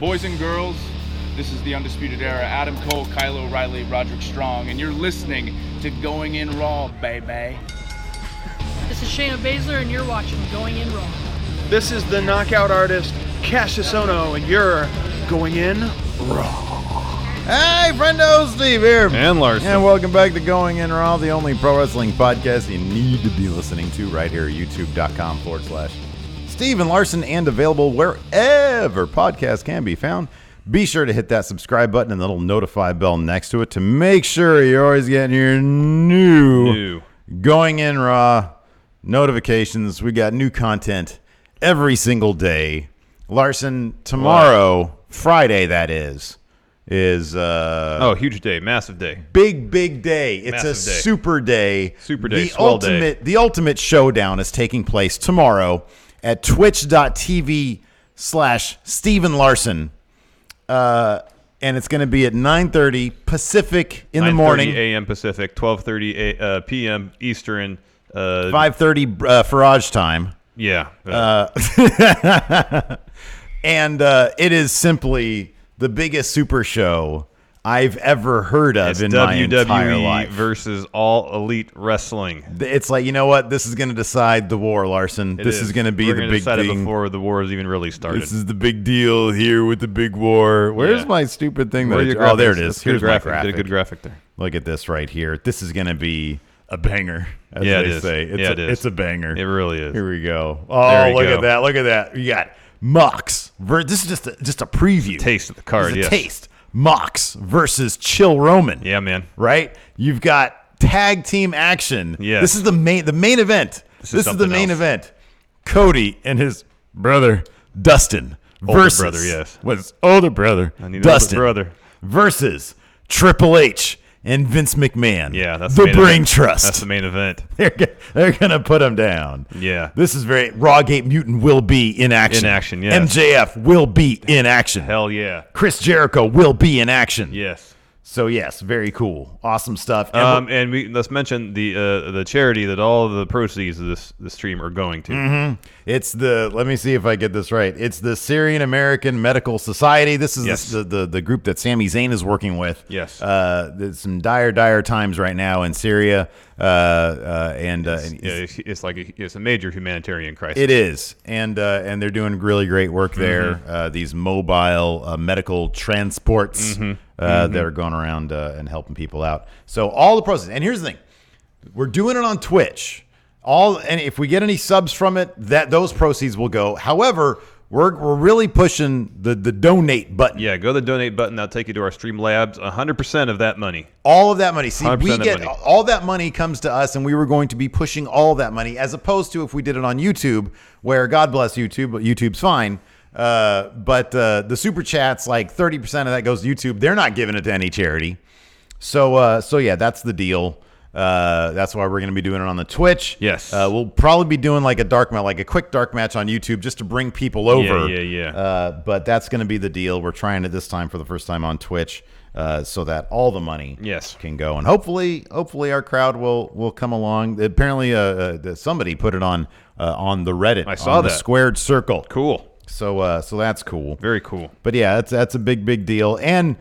Boys and girls, this is the Undisputed Era. Adam Cole, Kyle O'Reilly, Roderick Strong, and you're listening to Going In Raw, baby. This is Shayna Baszler, and you're watching Going In Raw. This is the knockout artist, Cassius Ohno, and you're Going In Raw. Hey, friendo, Steve here. And Larson. And welcome back to Going In Raw, the only pro wrestling podcast you need to be listening to right here at youtube.com/Steve and Larson, and available wherever podcasts can be found. Be sure to hit that subscribe button and the little notify bell next to it to make sure you're always getting your new Going In Raw notifications. We got new content every single day. Larson, tomorrow, Friday that is huge day, massive day, big day. It's massive a day. super day. The ultimate showdown is taking place tomorrow at twitch.tv/Steven Larson, and it's going to be at 9:30 Pacific in the morning, 9:30 a.m. Pacific, 12:30 p.m. Eastern, 5:30 Farage time. Yeah, and it is simply the biggest super show I've ever heard of in my entire life. Versus All Elite Wrestling. It's like, you know what? This is going to decide the war, Larson. This is going to be the big thing. Before the war has even really started. This is the big deal here with the big war. Where's my stupid thing? Oh, there it is. Here's my graphic. Did a good graphic there. Look at this right here. This is going to be a banger, as it they is. say. It is. It's a banger. It really is. Here we go. Oh, look at that. Look at that. You got Mox. This is just a preview. Taste of the card, yes. Taste. Mox versus Chill Roman. Yeah, man. Right? You've got tag team action. Yes. This is the main event. This is the main event. Cody and his brother Dustin versus older brother Dustin versus Triple H and Vince McMahon. Yeah, that's the main Brain event. Trust. That's the main event. They're gonna put him down. Yeah. This is Rawgate Mutant will be in action. In action, yes. MJF will be in action. Hell yeah. Chris Jericho will be in action. Yes. So yes, very cool, awesome stuff. And let's mention the charity that all of the proceeds of this stream are going to. Mm-hmm. It's let me see if I get this right. It's the Syrian American Medical Society. This is the group that Sami Zayn is working with. Yes. There's some dire times right now in Syria. It's a major humanitarian crisis. It is, and they're doing really great work there. Mm-hmm. These mobile medical transports that are going around and helping people out. So all the proceeds. And here's the thing: we're doing it on Twitch. And if we get any subs from it, those proceeds will go. However, we're really pushing the donate button. Yeah, go to the donate button. That'll take you to our Streamlabs. 100% of that money. All of that money. See, we get money. all that money comes to us, and we were going to be pushing all of that money, as opposed to if we did it on YouTube, where God bless YouTube, but YouTube's fine. But the super chats, like 30% of that goes to YouTube. They're not giving it to any charity. So yeah, that's the deal. That's why we're going to be doing it on the Twitch. Yes. We'll probably be doing like a quick dark match on YouTube just to bring people over. Yeah. But that's going to be the deal. We're trying it this time for the first time on Twitch, so that all the money can go. And hopefully our crowd will come along. Apparently, somebody put it on the Reddit. I saw the that. Squared Circle. Cool. So that's cool. Very cool. But yeah, that's a big deal. And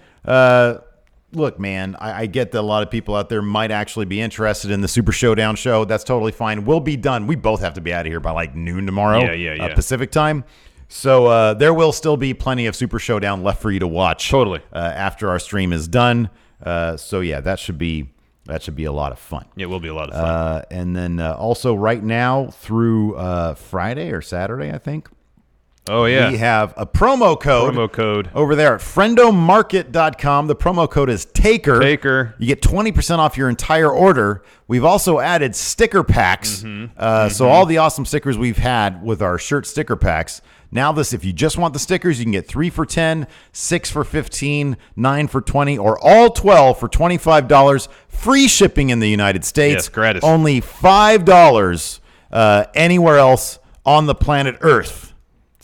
look, man, I get that a lot of people out there might actually be interested in the Super Showdown show. That's totally fine. We'll be done. We both have to be out of here by like noon tomorrow. Yeah. Pacific time. So there will still be plenty of Super Showdown left for you to watch. Totally. After our stream is done. So yeah, that should be a lot of fun. It will be a lot of fun. And then also right now through Friday or Saturday, I think. Oh, yeah. We have a promo code over there at friendomarket.com. The promo code is TAKER. You get 20% off your entire order. We've also added sticker packs. So all the awesome stickers we've had with our shirt sticker packs. Now if you just want the stickers, you can get 3 for $10, 6 for $15, 9 for $20, or all 12 for $25. Free shipping in the United States. Yes, gratis. Only $5 anywhere else on the planet Earth.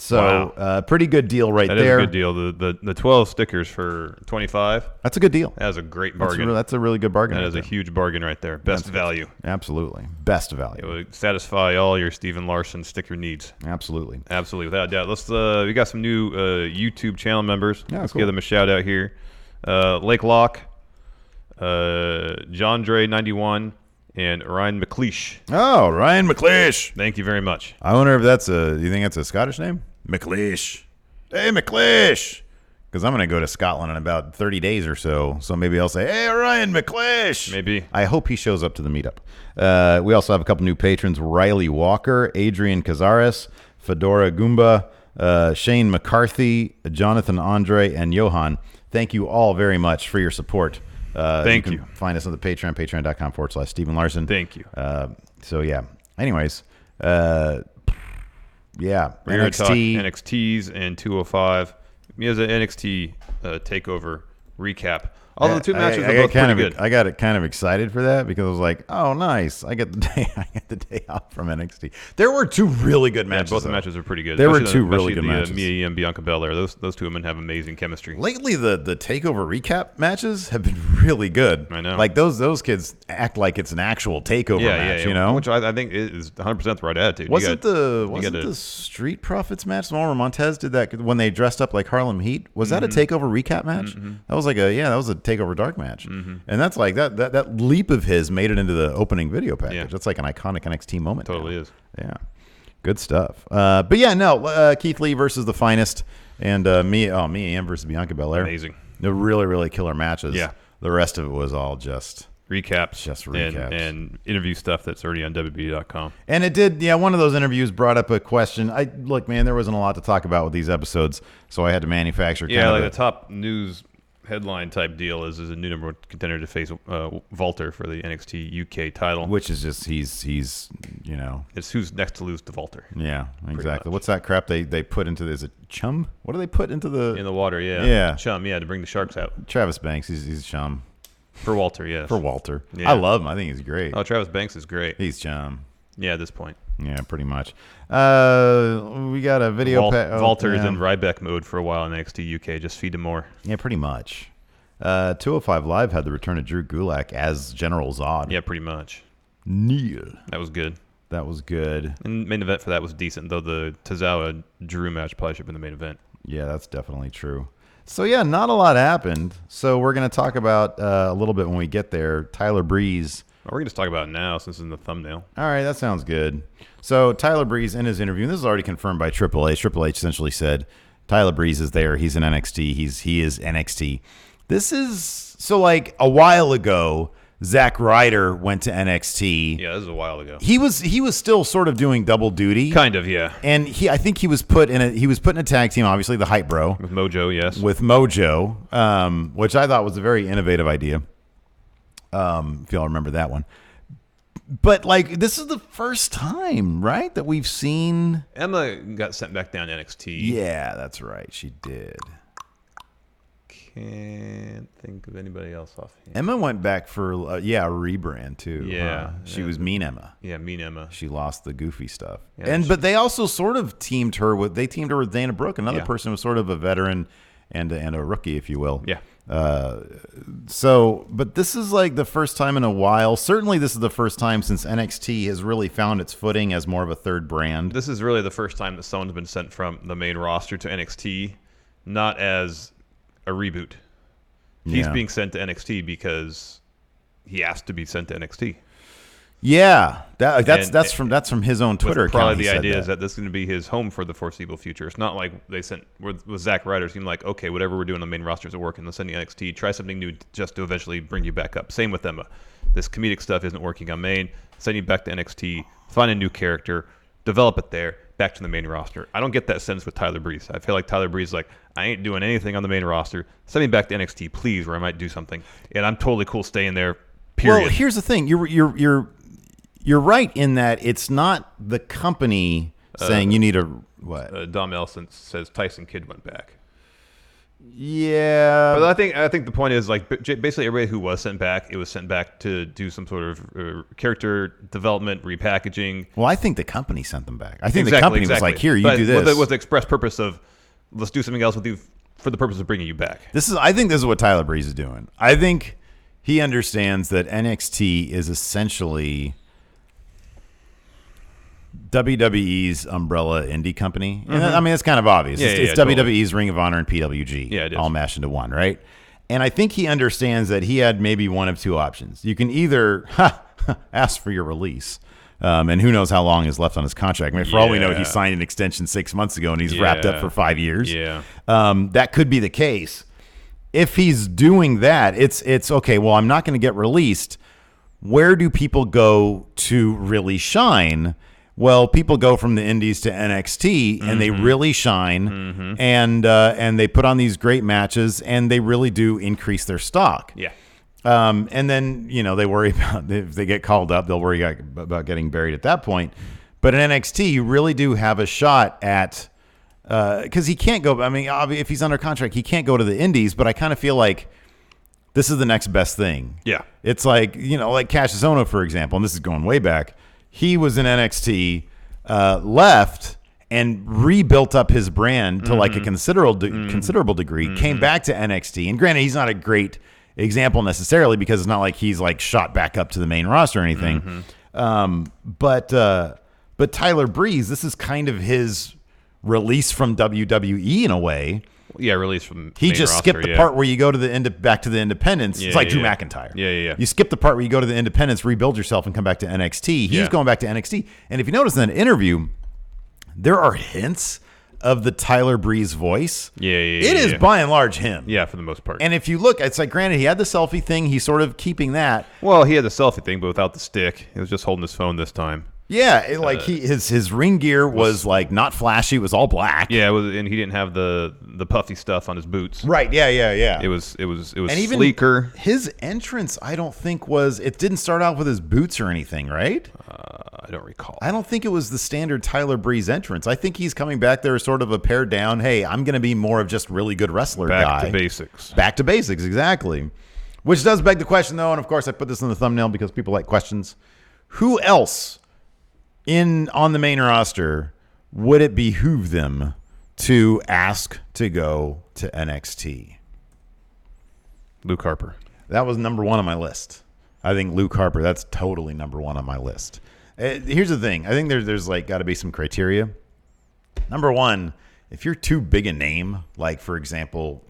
So pretty good deal there. That is a good deal. The 12 stickers for $25. That's a good deal. That is a great bargain. That's a really good bargain. That is a huge bargain right there. Best value. Absolutely. Best value. It would satisfy all your Steven Larson sticker needs. Absolutely. Without a doubt. We got some new YouTube channel members. Yeah, Let's cool. give them a shout out here. Lake Lock, John Dre 91, and Ryan McLeish. Oh, Ryan McLeish. Thank you very much. I wonder if do you think that's a Scottish name? McLeish. Hey, McLeish. Because I'm going to go to Scotland in about 30 days or so. So maybe I'll say, hey, Ryan McLeish. Maybe. I hope he shows up to the meetup. We also have a couple new patrons, Riley Walker, Adrian Cazares, Fedora Goomba, Shane McCarthy, Jonathan Andre, and Johan. Thank you all very much for your support. Thank you. You can find us on the Patreon, patreon.com/Steven Larson. Thank you. So, yeah. Anyways, yeah. We're going to talk NXT. NXTs and 205. Here's an NXT takeover recap. Although the two matches are both pretty good. I got kind of excited for that because I was like, "Oh, nice! I get the day off from NXT." There were two really good matches. Both the matches are pretty good. There were two really good matches. Mia and Bianca Belair. Those two women have amazing chemistry. Lately, the takeover recap matches have been really good. I know. Like those kids act like it's an actual takeover match. You know, which I think is 100% the right attitude. Wasn't the Street Profits match the one where Montez did that when they dressed up like Harlem Heat? Was that a takeover recap match? Mm-hmm. That was that was a takeover dark match. Mm-hmm. And that's like that leap of his made it into the opening video package. Yeah. That's like an iconic NXT moment. Totally is. Yeah. Good stuff. But yeah, no, Keith Lee versus the Finest and Mia Yim versus Bianca Belair. Amazing. They're really, really killer matches. Yeah. The rest of it was all just recaps. Just recaps. And interview stuff that's already on WWE.com. And it did, one of those interviews brought up a question. Look, man, there wasn't a lot to talk about with these episodes, so I had to manufacture the top news headline type deal is a new number one contender to face Walter for the NXT UK title, which is just he's it's who's next to lose to Walter. Yeah, exactly. What's that crap they put into is it chum? What do they put into in the water? Chum, to bring the sharks out. Travis Banks, he's chum for Walter. Yes, for Walter. Yeah. I love him. I think he's great. Oh, Travis Banks is great. He's chum. Yeah, at this point. Yeah, pretty much. We got a video. Walter is in Ryback mode for a while in NXT UK. Just feed him more. Yeah, pretty much. 205 Live had the return of Drew Gulak as General Zod. Yeah, pretty much. Neil. That was good. And main event for that was decent, though the Tozawa Drew match probably should have been the main event. Yeah, that's definitely true. So, yeah, not a lot happened. So we're going to talk about a little bit when we get there. Tyler Breeze. We're going to talk about it now since it's in the thumbnail. All right, that sounds good. So Tyler Breeze in his interview, and this is already confirmed by Triple H. Triple H essentially said Tyler Breeze is there. He's in NXT. He is NXT. This is so like a while ago. Zack Ryder went to NXT. Yeah, this is a while ago. He was still sort of doing double duty. Kind of, yeah. And I think he was put in a tag team, obviously the Hype Bro. With Mojo, yes. With Mojo, which I thought was a very innovative idea. If y'all remember that one. But like this is the first time, right, that we've seen Emma got sent back down to NXT. Yeah, that's right. She did. Can't think of anybody else offhand. Emma went back for a rebrand too. Yeah, she was Mean Emma. Yeah, Mean Emma. She lost the goofy stuff, yeah, but they also sort of teamed her with Dana Brooke, another person who was sort of a veteran and a rookie, if you will. Yeah. But this is like the first time in a while. Certainly, this is the first time since NXT has really found its footing as more of a third brand. This is really the first time that someone's been sent from the main roster to NXT, not as a reboot. He's being sent to NXT because he asked to be sent to NXT. Yeah, that's from his own Twitter account. Probably the idea is that this is going to be his home for the foreseeable future. It's not like they sent with Zack Ryder. It seemed like, okay, whatever we're doing on the main roster isn't working. Let's send you NXT. Try something new just to eventually bring you back up. Same with Emma. This comedic stuff isn't working on main. Send you back to NXT. Find a new character. Develop it there. Back to the main roster. I don't get that sense with Tyler Breeze. I feel like Tyler Breeze is like, I ain't doing anything on the main roster. Send me back to NXT, please, where I might do something. And I'm totally cool staying there. Period. Well, here's the thing. You're right in that it's not the company saying you need a what? Dom Elson says Tyson Kidd went back. Yeah, but I think the point is like basically everybody who was sent back, it was sent back to do some sort of character development, repackaging. Well, I think the company sent them back. I think the company was like, "Here, you do this." With the express purpose of let's do something else with you for the purpose of bringing you back. I think this is what Tyler Breeze is doing. I think he understands that NXT is essentially WWE's umbrella indie company. And I mean, it's kind of obvious. It's WWE's totally. Ring of Honor and PWG all mashed into one, right? And I think he understands that he had maybe one of two options. You can either ask for your release, and who knows how long is left on his contract. I mean, for all we know, he signed an extension 6 months ago, and he's wrapped up for 5 years. Yeah, that could be the case. If he's doing that, it's okay. Well, I'm not going to get released. Where do people go to really shine? Well, people go from the indies to NXT, and they really shine, and they put on these great matches, and they really do increase their stock. Yeah. And then, they worry about if they get called up, they'll worry about getting buried at that point. But in NXT, you really do have a shot at because he can't go. I mean, if he's under contract, he can't go to the indies. But I kind of feel like this is the next best thing. Yeah. It's like like Cassius Ohno, for example, and this is going way back. He was in NXT, left, and rebuilt up his brand to like a considerable degree. Came back to NXT, and granted, he's not a great example necessarily because it's not like he's like shot back up to the main roster or anything. But Tyler Breeze, this is kind of his release from WWE in a way. Yeah, release from he just roster, skipped the part where you go to back to the independents. It's like Drew McIntyre. Yeah. You skip the part where you go to the independents, rebuild yourself, and come back to NXT. He's going back to NXT. And if you notice in that interview, there are hints of the Tyler Breeze voice. It is by and large him. Yeah, for the most part. And if you look, it's like, granted, he had the selfie thing. He's sort of keeping that. Well, he had the selfie thing, but without the stick. He was just holding his phone this time. Yeah, his ring gear was like not flashy. It was all black. Yeah, and he didn't have the puffy stuff on his boots. Right. Yeah. It was and even sleeker. His entrance, I don't think it didn't start out with his boots or anything, right? I don't recall. I don't think it was the standard Tyler Breeze entrance. I think he's coming back there as sort of a pared down. Hey, I'm going to be more of just really good wrestler guy. Back to basics. Back to basics, exactly. Which does beg the question, though, and of course I put this in the thumbnail because people like questions. Who else on the main roster would it behoove them to ask to go to NXT? Luke Harper. That was number one on my list. I think Luke Harper, that's totally number one on my list. Here's the thing. I think there's like got to be some criteria. Number one, if you're too big a name, like for example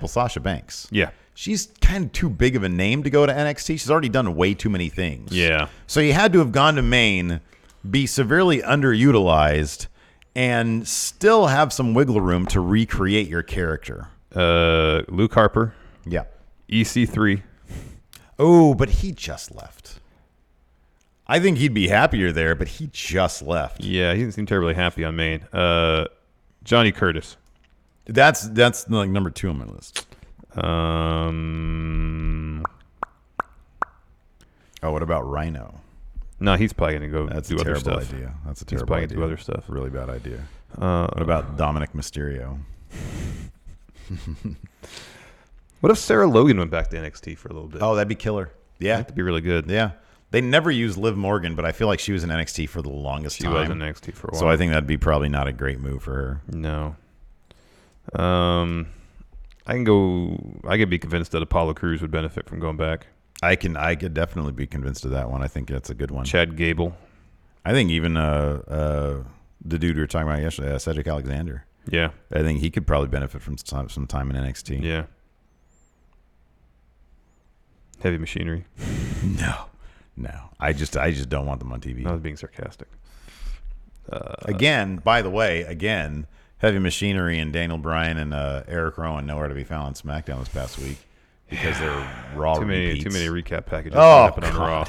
Sasha Banks. Yeah. She's kind of too big of a name to go to NXT. She's already done way too many things. Yeah. So you had to have gone to Maine, be severely underutilized, and still have some wiggle room to recreate your character. Luke Harper. Yeah. EC3. Oh, but he just left. I think he'd be happier there, but he just left. Yeah, he didn't seem terribly happy on Maine. Johnny Curtis. That's like number two on my list. What about Rhino? No, he's probably going to go That's do a other terrible stuff. idea. That's a He's terrible probably idea. do other stuff. Really bad idea. What about Dominic Mysterio? What if Sarah Logan went back to NXT for a little bit? Oh, that'd be killer. Yeah. That'd be really good. Yeah. They never used Liv Morgan, but I feel like she was in NXT for the longest time. She was in NXT for a while. So I think that'd be probably not a great move for her. No. I could be convinced that Apollo Crews would benefit from going back. I could definitely be convinced of that one. I think that's a good one. Chad Gable. I think even the dude we were talking about yesterday, Cedric Alexander. Yeah. I think he could probably benefit from some time in NXT. Yeah. Heavy Machinery. No. I just don't want them on TV. I was being sarcastic. By the way, Heavy Machinery and Daniel Bryan and Eric Rowan nowhere to be found on SmackDown this past week because they're Raw repeats. Too many recap packages. On Raw.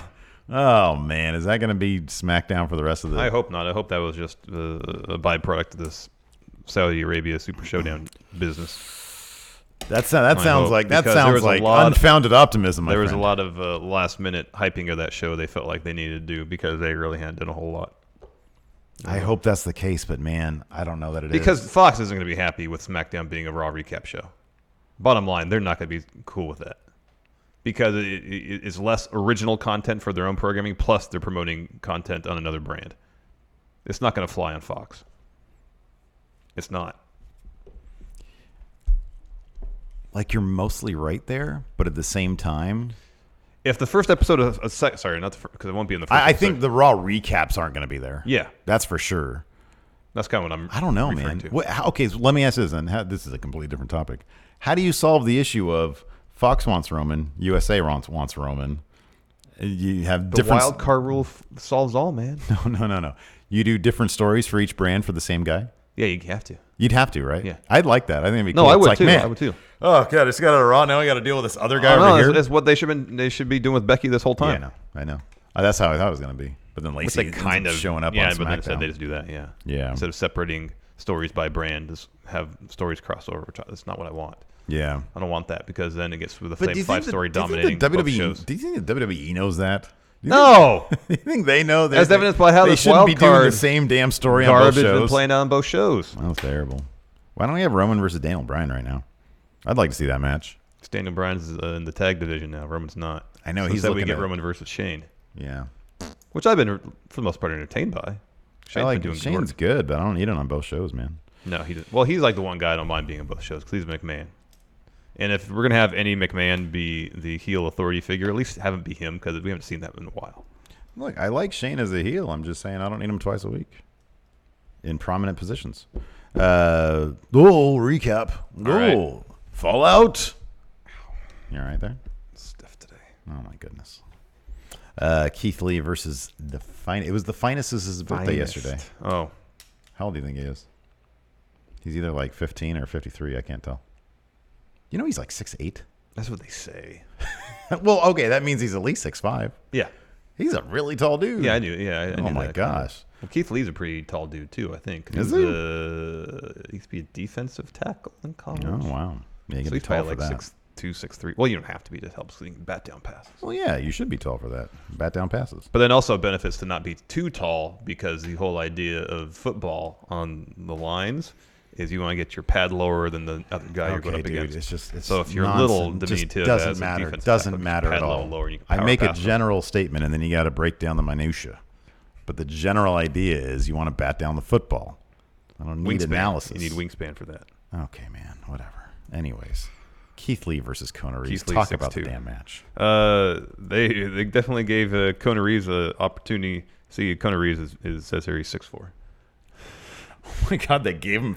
Oh man, is that going to be SmackDown for the rest of the? I hope not. I hope that was just a byproduct of this Saudi Arabia Super Showdown business. That sounds like unfounded optimism. There was a lot of last minute hyping of that show. They felt like they needed to do because they really hadn't done a whole lot. I hope that's the case, but man, I don't know that it is. Because Fox isn't going to be happy with SmackDown being a Raw recap show. Bottom line, they're not going to be cool with that because it's less original content for their own programming, plus they're promoting content on another brand. It's not going to fly on Fox. It's not. Like, you're mostly right there, but at the same time, if the first episode of sorry, not because it won't be in the first. I think the Raw recaps aren't going to be there. Yeah, that's for sure. That's kind of what I'm. I don't know, man. Okay, so let me ask this then. This is a completely different topic. How do you solve the issue of Fox wants Roman, USA wants Roman? You have the different wild card rule solves all, man. No. You do different stories for each brand for the same guy. Yeah, you have to. You'd have to, right? Yeah, I'd like that. I think it'd be cool. No, I would like, too. Man, I would too. Oh god, it's got a Raw. Now I got to deal with this other guy over here. It's what they should be doing with Becky this whole time. Yeah, I know. That's how I thought it was going to be. But then Lacey kind of showing up. Yeah, on but SmackDown. instead they just do that. Yeah. Instead of separating stories by brand, just have stories cross over. That's not what I want. Yeah, I don't want that because then it gets with the but same 5-story dominating WWE, both shows. Do you think the WWE knows that? No. Do you think they know that? As evidenced by how they this shouldn't wild be card doing the same damn story on both shows. Garbage been playing on both shows. That was terrible. Why don't we have Roman versus Daniel Bryan right now? I'd like to see that match. Daniel Bryan's in the tag division now. Roman's not. I know. So He's we get Roman versus Shane. Yeah. Which I've been, for the most part, entertained by. Shane's good, but I don't need it on both shows, man. No, he's like the one guy I don't mind being on both shows because he's McMahon. And if we're going to have any McMahon be the heel authority figure, at least have him be him because we haven't seen that in a while. Look, I like Shane as a heel. I'm just saying I don't need him twice a week in prominent positions. Recap. Right. Fallout. You all right there? Stiff today. Oh, my goodness. Keith Lee versus the Finest. It was the Finest's birthday yesterday. Oh. How old do you think he is? He's either like 15 or 53. I can't tell. You know he's like 6'8"? That's what they say. Well, okay, that means he's at least 6'5". Yeah. He's a really tall dude. Yeah, I knew. Yeah, I knew my that. gosh. Well, Keith Lee's a pretty tall dude too. I think. Is he? He used to be a defensive tackle in college. Oh wow. Yeah, you so be he's tall probably for like that. 6'2", 6'3". Well, you don't have to be to help so you can bat down passes. Well, yeah, you should be tall for that. Bat down passes. But then also benefits to not be too tall because the whole idea of football on the lines is you want to get your pad lower than the other guy you're going up against. It's so if you're nonsense. little diminutive, doesn't matter. Doesn't matter at all. Lower, I make a general statement, and then you got to break down the minutia. But the general idea is you want to bat down the football. I don't need analysis. You need wingspan for that. Okay, man. Whatever. Anyways, Keith Lee versus Kona Reeves. Keith Lee, Talk 6'2". about the damn match. They definitely gave Kona Reeves an opportunity. See, Kona Reeves says here he's 6'4". Oh my God! They gave him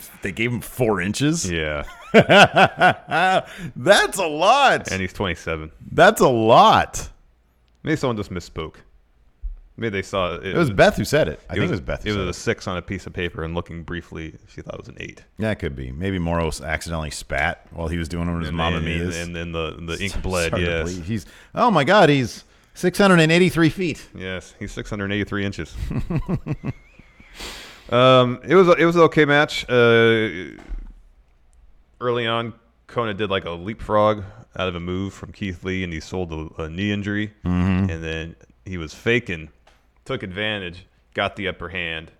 4 inches. Yeah, that's a lot. And he's 27. That's a lot. Maybe someone just misspoke. Maybe they saw it. It was Beth who said it. I think it was Beth. It was a 6 on a piece of paper, and looking briefly, she thought it was an 8. Yeah, it could be. Maybe Moros accidentally spat while he was doing one of his Mamma Mia's. And then the ink bled. Yes. Oh my God! He's 683 feet. Yes, he's 683 inches. It was an okay match. Early on, Kona did like a leapfrog out of a move from Keith Lee, and he sold a knee injury. Mm-hmm. And then he was faking, took advantage, got the upper hand.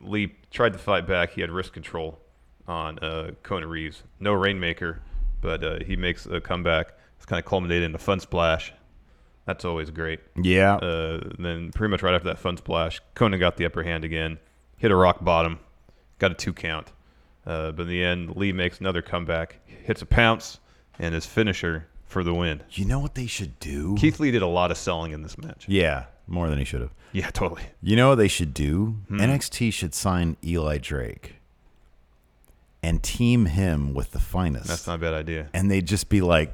Lee tried to fight back. He had wrist control on Kona Reeves. No Rainmaker, but he makes a comeback. It's kind of culminated in a fun splash. That's always great. Yeah. Then pretty much right after that fun splash, Kona got the upper hand again, hit a rock bottom, got a 2 count. But in the end, Lee makes another comeback, hits a pounce, and his finisher for the win. You know what they should do? Keith Lee did a lot of selling in this match. Yeah, more than he should have. Yeah, totally. You know what they should do? NXT should sign Eli Drake and team him with the Finest. That's not a bad idea. And they'd just be like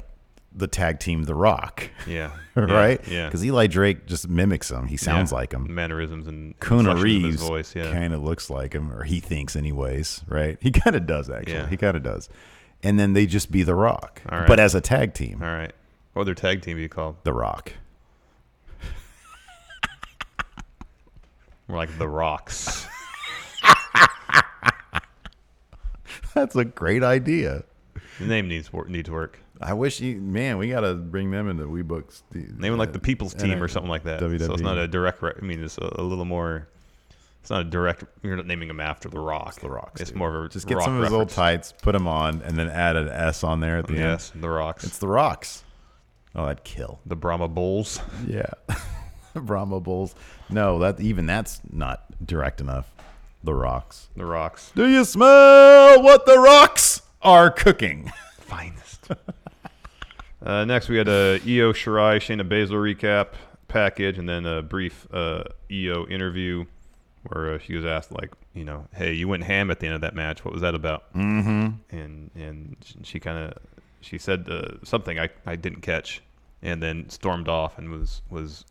the tag team The Rock. Yeah. Right? Yeah. Because Eli Drake just mimics him. He sounds like him. Mannerisms and Kona inflections of his Reeves voice, yeah. kind of looks like him, or he thinks anyways, right? He kind of does, actually. Yeah. He kind of does. And then they just be The Rock, All right. but as a tag team. All right. What other tag team do you call? The Rock. More like The Rocks. That's a great idea. The name needs work. I wish we got to bring them into WeBooks. Name it like the People's Team or something like that. WWE. So it's not a direct. I mean, it's a little more It's not a direct. You're not naming him after The Rock. It's The Rock. It's dude. more of a just get Rock some of his reference. old tights, put them on, and then add an S on there at the end. Yes, The Rocks. It's The Rocks. Oh, that'd kill. The Brahma Bulls. Yeah, Brahma Bulls. No, that's not direct enough. The Rocks. The Rocks. Do you smell what the Rocks are cooking? Finest. Next, we had a Io Shirai, Shayna Baszler recap package, and then a brief Io interview where she was asked, like, hey, you went ham at the end of that match. What was that about? Mm-hmm. And she said something I didn't catch, and then stormed off and was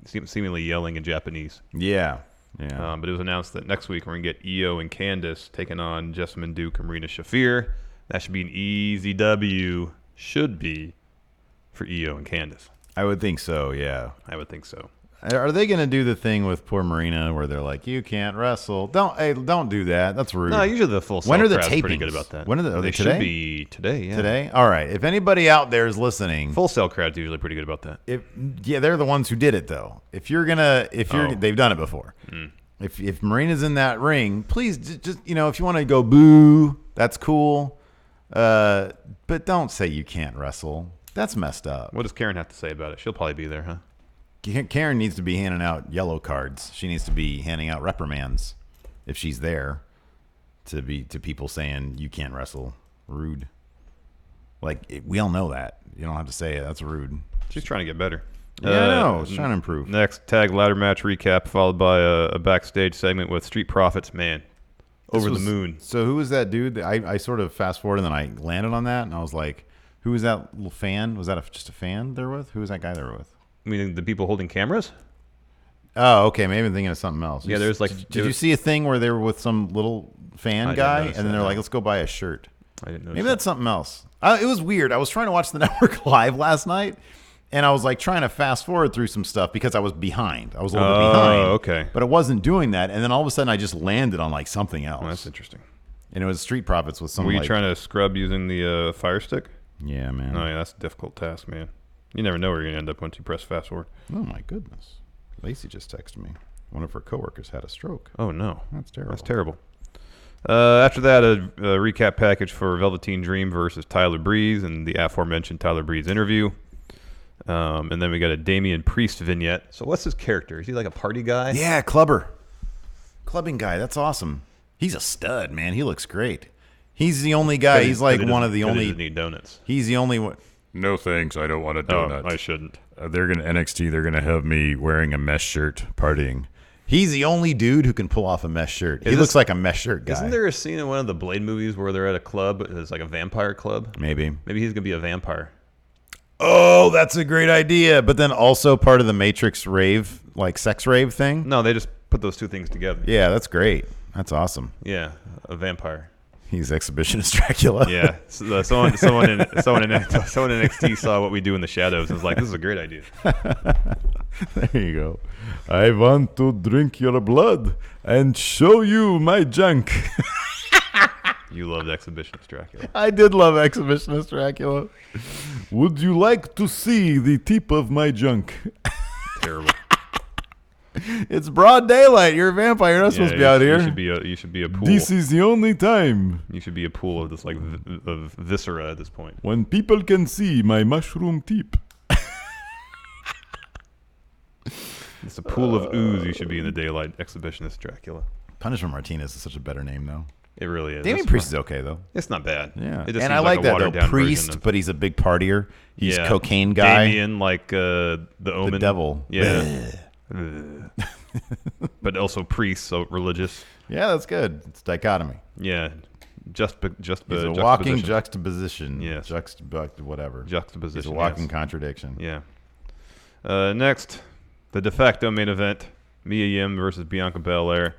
seemingly yelling in Japanese. Yeah. But it was announced that next week we're going to get Io and Candice taking on Jessamine Duke and Marina Shafir. That should be an easy W. Should be for Io and Candice. I would think so, yeah. I would think so. Are they going to do the thing with poor Marina where they're like, you can't wrestle? Don't do that. That's rude. No, usually the full When are the crowd's tapings? pretty good about that. When are they today? Should be today, yeah. Today? All right. If anybody out there is listening, Full Sail crowd's usually pretty good about that. they're the ones who did it though. They've done it before. If Marina's in that ring, please just if you want to go boo, that's cool. But don't say you can't wrestle. That's messed up. What does Karen have to say about it? She'll probably be there, huh? Karen needs to be handing out yellow cards. She needs to be handing out reprimands if she's there to people saying you can't wrestle. Rude. We all know that. You don't have to say it. That's rude. She's trying to get better. Yeah, I know. She's trying to improve. Next, tag ladder match recap, followed by a backstage segment with Street Profits. Man, over the moon. So who was that dude? I sort of fast forwarded and then I landed on that and I was like, who was that little fan? Was that just a fan they're with? Who was that guy they were with? I mean, the people holding cameras? Oh, okay. Maybe I'm thinking of something else. Yeah, there's like... Did you see a thing where they were with some little fan guy and then they're like, let's go buy a shirt? I didn't know. Maybe that's something else. It was weird. I was trying to watch the network live last night and I was like trying to fast forward through some stuff because I was behind. I was a little bit behind. Oh, okay. But it wasn't doing that. And then all of a sudden I just landed on like something else. Oh, that's interesting. And it was Street Profits with some Were you trying to scrub using the Fire Stick? Yeah, man. Oh, yeah, that's a difficult task, man. You never know where you're going to end up once you press fast forward. Oh, my goodness. Lacey just texted me. One of her coworkers had a stroke. Oh, no. That's terrible. That's terrible. After that, a recap package for Velveteen Dream versus Tyler Breeze and the aforementioned Tyler Breeze interview. And then we got a Damien Priest vignette. So what's his character? Is he like a party guy? Yeah, clubbing guy. That's awesome. He's a stud, man. He looks great. He's the only guy. He's like one of the only. He doesn't need donuts. He's the only one. No thanks, I don't want a donut. I shouldn't. They're gonna NXT. They're gonna have me wearing a mesh shirt, partying. He's the only dude who can pull off a mesh shirt. He looks like a mesh shirt guy. Isn't there a scene in one of the Blade movies where they're at a club? It's like a vampire club. Maybe he's gonna be a vampire. Oh, that's a great idea. But then also part of the Matrix rave, like sex rave thing. No, they just put those two things together. Yeah, that's great. That's awesome. Yeah, a vampire. He's exhibitionist Dracula. Yeah, so, someone in NXT saw what we do in the shadows and was like, "This is a great idea." There you go. I want to drink your blood and show you my junk. You loved exhibitionist Dracula. I did love exhibitionist Dracula. Would you like to see the tip of my junk? Terrible. It's broad daylight. You're a vampire. You're not supposed to be out here. You should be a pool. This is the only time You should be a pool of this of viscera at this point. when people can see my mushroom tip. It's a pool of ooze. You should be in the daylight. Exhibitionist Dracula. Punishment Martinez is such a better name, though. It really is. Damien Priest is okay, though. It's not bad. Yeah, It just and seems I like a that though. watered-down Priest, version of- but he's a big partier. He's Yeah. cocaine guy. Damien, like the Omen. The devil. Yeah. But also priest, so religious. Yeah, that's good. It's dichotomy. Yeah. Just He's a walking juxtaposition. Yes. Whatever. Juxtaposition. He's a walking yes. contradiction. Yeah. Next, the de facto main event: Mia Yim versus Bianca Belair.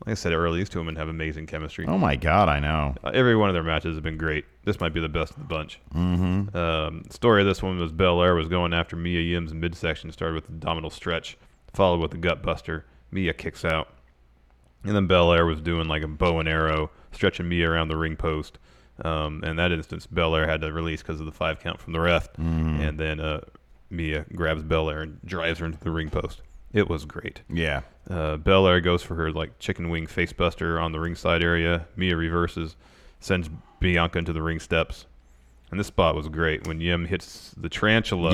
Like I said earlier, these two women have amazing chemistry. Oh my God, I know. Every one of their matches have been great. This might be the best of the bunch. Mm-hmm. Story of this one was Belair was going after Mia Yim's midsection, started with the abdominal stretch, followed with the gut buster. Mia kicks out. And then Belair was doing like a bow and arrow, stretching Mia around the ring post. In that instance, Belair had to release because of the 5 count from the ref. And then Mia grabs Belair and drives her into the ring post. It was great. Yeah. Baszler goes for her like chicken wing face buster on the ringside area. Mia reverses, sends Bianca into the ring steps. And this spot was great. When Yim hits the tarantula,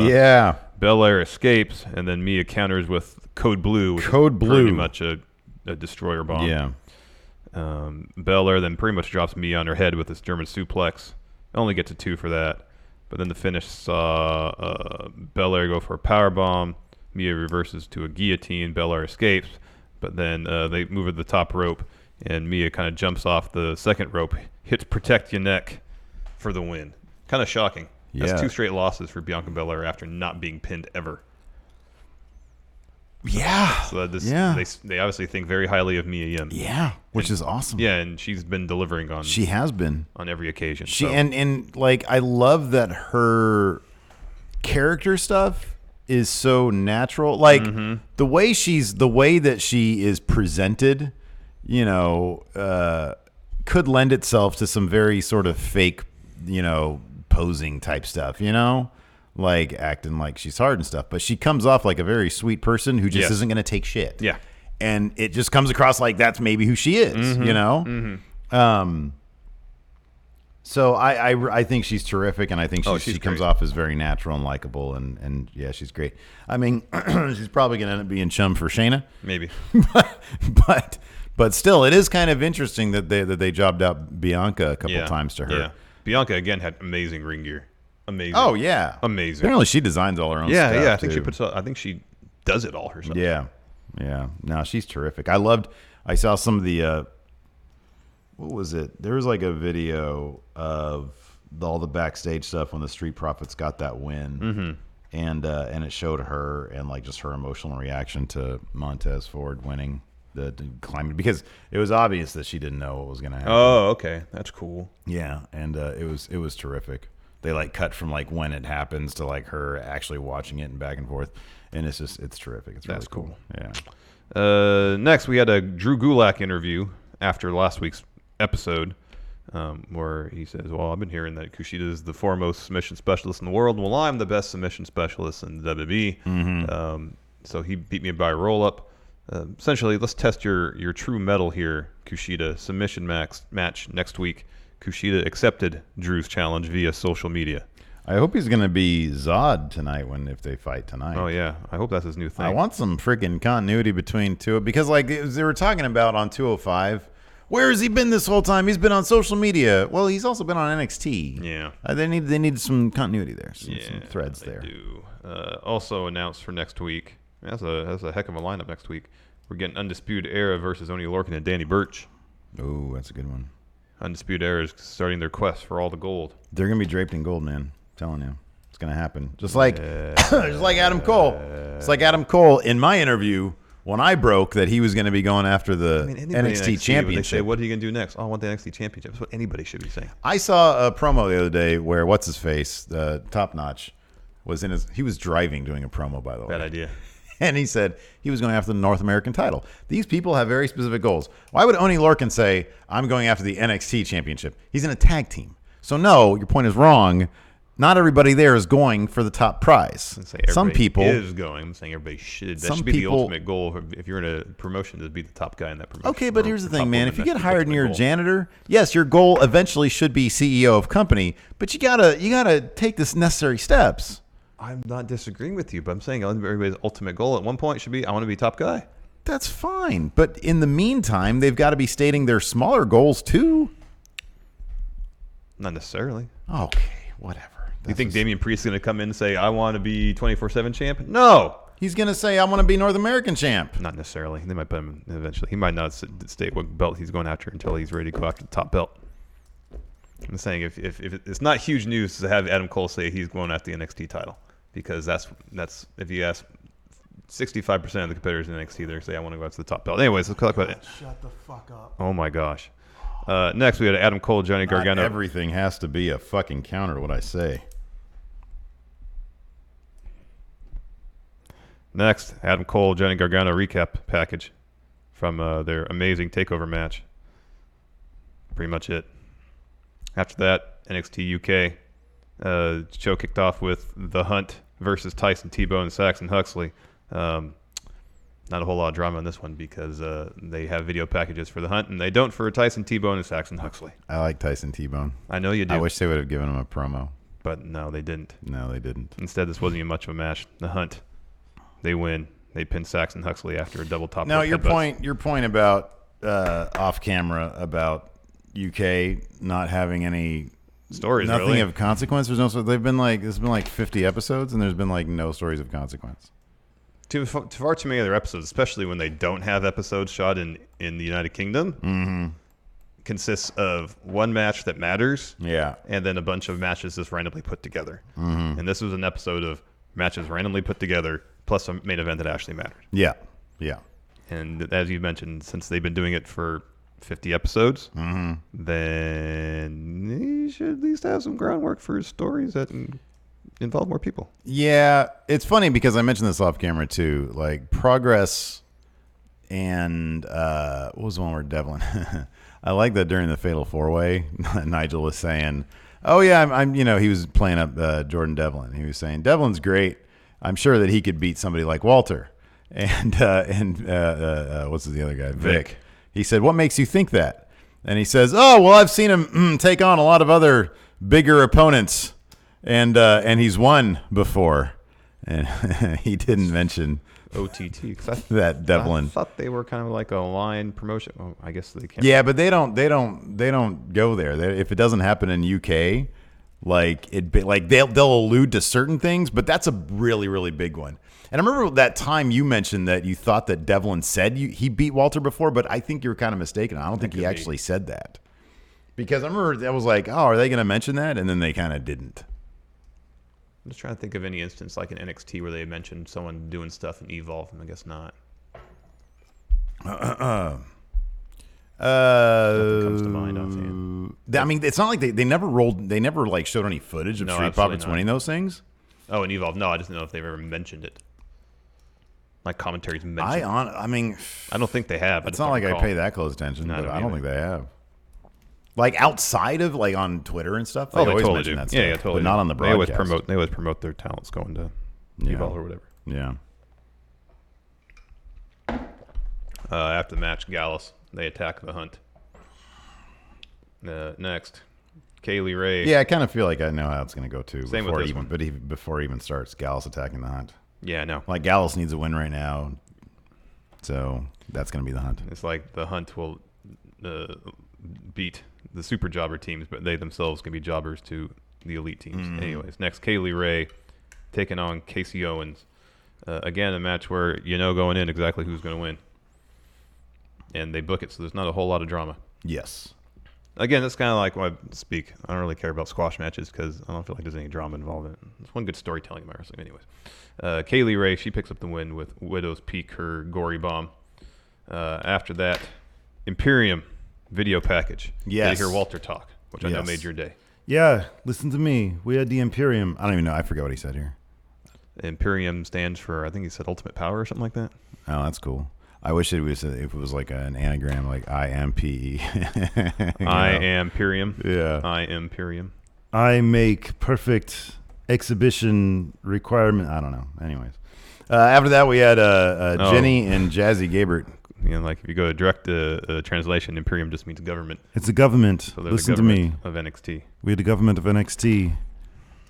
Baszler escapes, and then Mia counters with Code Blue. Pretty much a destroyer bomb. Yeah. Baszler then pretty much drops Mia on her head with this German suplex. Only get to 2 for that. But then the finish saw Baszler go for a powerbomb. Mia reverses to a guillotine. Baszler escapes. But then they move at the top rope, and Mia kind of jumps off the second rope, hits Protect Your Neck for the win. Kind of shocking. That's 2 straight losses for Bianca Belair after not being pinned ever. Yeah. So they obviously think very highly of Mia Yim. Yeah, which is awesome. Yeah, and she's been delivering on. She has been on every occasion. And like I love that her character stuff is so natural. Like the way that she is presented, could lend itself to some very sort of fake, posing type stuff, like acting like she's hard and stuff. But she comes off like a very sweet person who just isn't going to take shit. Yeah. And it just comes across like that's maybe who she is, So I think she's terrific, and I think she comes off as very natural and likable, and yeah, she's great. I mean, she's probably going to end up being chum for Shayna. Maybe. But still, it is kind of interesting that they jobbed out Bianca a couple times to her. Yeah. Bianca again had amazing ring gear. Amazing. Oh yeah, amazing. Apparently, she designs all her own stuff. Yeah. I think she does it all herself. Yeah. No, she's terrific. I saw some of the. What was it? There was like a video of all the backstage stuff when the Street Profits got that win, and it showed her and like just her emotional reaction to Montez Ford winning the climbing, because it was obvious that she didn't know what was going to happen. Oh, okay, that's cool. Yeah, and it was terrific. They like cut from like when it happens to like her actually watching it and back and forth, and it's terrific. It's really cool. Yeah. Next, we had a Drew Gulak interview after last week's episode, where he says, "Well, I've been hearing that Kushida is the foremost submission specialist in the world. Well, I'm the best submission specialist in the WWE. So he beat me by a roll up. Essentially, let's test your true mettle here, Kushida. Submission match next week. Kushida accepted Drew's challenge via social media. I hope he's going to be Zod tonight if they fight tonight. Oh, yeah. I hope that's his new thing. I want some freaking continuity between two, because like they were talking about on 205, where has he been this whole time? He's been on social media. Well, he's also been on NXT. Yeah. They need some continuity there, some threads there. Do. Also announced for next week, that's a heck of a lineup next week. We're getting Undisputed Era versus Oney Lorcan and Danny Burch. Oh, that's a good one. Undisputed Era is starting their quest for all the gold. They're going to be draped in gold, man. I'm telling you. It's going to happen. Just like Adam Cole. It's like Adam Cole in my interview when I broke that he was going to be going after the NXT championship. They say, what are you going to do next? Oh, I want the NXT championship. That's what anybody should be saying. I saw a promo the other day where what's-his-face, Top Notch, he was driving doing a promo, by the way. Bad idea. And he said he was going after the North American title. These people have very specific goals. Why would Oney Lorcan say, I'm going after the NXT championship? He's in a tag team. So no, your point is wrong. Not everybody there is going for the top prize. Some people is going. I'm saying everybody should. That should be the ultimate goal if you're in a promotion, to be the top guy in that promotion. Okay, but here's the thing, man. If you get hired and you're a janitor, yes, your goal eventually should be CEO of company, but you gotta take this necessary steps. I'm not disagreeing with you, but I'm saying everybody's ultimate goal at one point should be, I want to be top guy. That's fine, but in the meantime, they've got to be stating their smaller goals too. Not necessarily. Okay, whatever. Do you think Damien Priest is going to come in and say, I want to be 24/7 champ? No. He's going to say, I want to be North American champ. Not necessarily. They might put him in eventually. He might not state what belt he's going after until he's ready to go after the top belt. I'm saying if it's not huge news to have Adam Cole say he's going after the NXT title, because that's if you ask 65% of the competitors in NXT, they're going to say, I want to go after the top belt. Anyways, let's talk about it. Shut the fuck up. Oh, my gosh. Next, we had Adam Cole, Johnny Gargano. Not everything has to be a fucking counter to what I say. Next, Adam Cole, Johnny Gargano recap package from their amazing TakeOver match. Pretty much it. After that, NXT UK show kicked off with The Hunt versus Tyson, T-Bone, and Saxon Huxley. Not a whole lot of drama in this one because they have video packages for the Hunt, and they don't for Tyson T-Bone and Saxon Huxley. I like Tyson T-Bone. I know you do. I wish they would have given him a promo. But no, they didn't. No, they didn't. Instead, this wasn't even much of a match. The Hunt, they win. They pin Saxon Huxley after a double top. Now, your point about off camera about UK not having any stories, nothing really. of consequence. There's there's been like 50 episodes, and there's been like no stories of consequence. Too far too many other episodes, especially when they don't have episodes shot in the United Kingdom. Mm-hmm. Consists of one match that matters, and then a bunch of matches just randomly put together. Mm-hmm. And this was an episode of matches randomly put together, plus a main event that actually mattered. Yeah. And as you mentioned, since they've been doing it for 50 episodes, then they should at least have some groundwork for stories that involve more people. Yeah, it's funny because I mentioned this off camera too. Like Progress and what was the one where Devlin? I like that during the Fatal 4-Way, Nigel was saying, "Oh yeah, I'm he was playing up Jordan Devlin. He was saying Devlin's great. I'm sure that he could beat somebody like Walter." And what's the other guy? Vic. He said, "What makes you think that?" And he says, "Oh, well, I've seen him take on a lot of other bigger opponents, and he's won before." And he didn't mention OTT. That Devlin. I thought they were kind of like a line promotion. Oh, I guess they can't. Yeah, but they don't go there. If it doesn't happen in UK, they'll allude to certain things, but that's a really, really big one. And I remember that time you mentioned that you thought that Devlin said he beat Walter before, but I think you were kind of mistaken. I don't think he actually said that. Because I remember I was like, oh, are they going to mention that? And then they kind of didn't. I'm just trying to think of any instance like in NXT where they mentioned someone doing stuff in Evolve, and I guess not. Nothing comes to mind offhand. I mean, it's not like they never showed any footage of Street Profits winning those things. Oh, in Evolve, no, I just don't know if they've ever mentioned it. Like commentaries mentioned. I don't think they have. It's not like I pay that close attention, but I don't think they have. Like outside of like on Twitter and stuff, they always totally mention do. that stuff. Yeah, totally. But not on the broadcast. They always promote their talents going to Evolve or whatever. Yeah. After the match, Gallus, they attack the Hunt. Next, Kaylee Ray. Yeah, I kind of feel like I know how it's going to go too. Same with this one. But before it even starts, Gallus attacking the Hunt. Yeah, I know. Like Gallus needs a win right now, so that's going to be the Hunt. It's like the Hunt will beat the super jobber teams, but they themselves can be jobbers to the elite teams. Anyways, next, Kaylee Ray taking on Casey Owens. Again, a match where going in exactly who's going to win. And they book it, so there's not a whole lot of drama. Yes. Again, that's kind of like when I speak. I don't really care about squash matches because I don't feel like there's any drama involved in it. There's one good storytelling in my wrestling. Anyways, Kaylee Ray, she picks up the win with Widow's Peak, her gory bomb. After that, Imperium video package. Yes. They hear Walter talk, which I know made your day. Yeah, listen to me. We had the Imperium. I don't even know. I forget what he said here. Imperium stands for, I think he said Ultimate Power or something like that. Oh, that's cool. I wish it was if it was like an anagram, like IMPE. I am Imperium. Yeah. I am Imperium. I make perfect exhibition requirement. I don't know. Anyways, after that we had Jenny and Jazzy Gabert. Like if you go direct translation, Imperium just means government. It's a government. So listen to me. Of NXT. We had the government of NXT.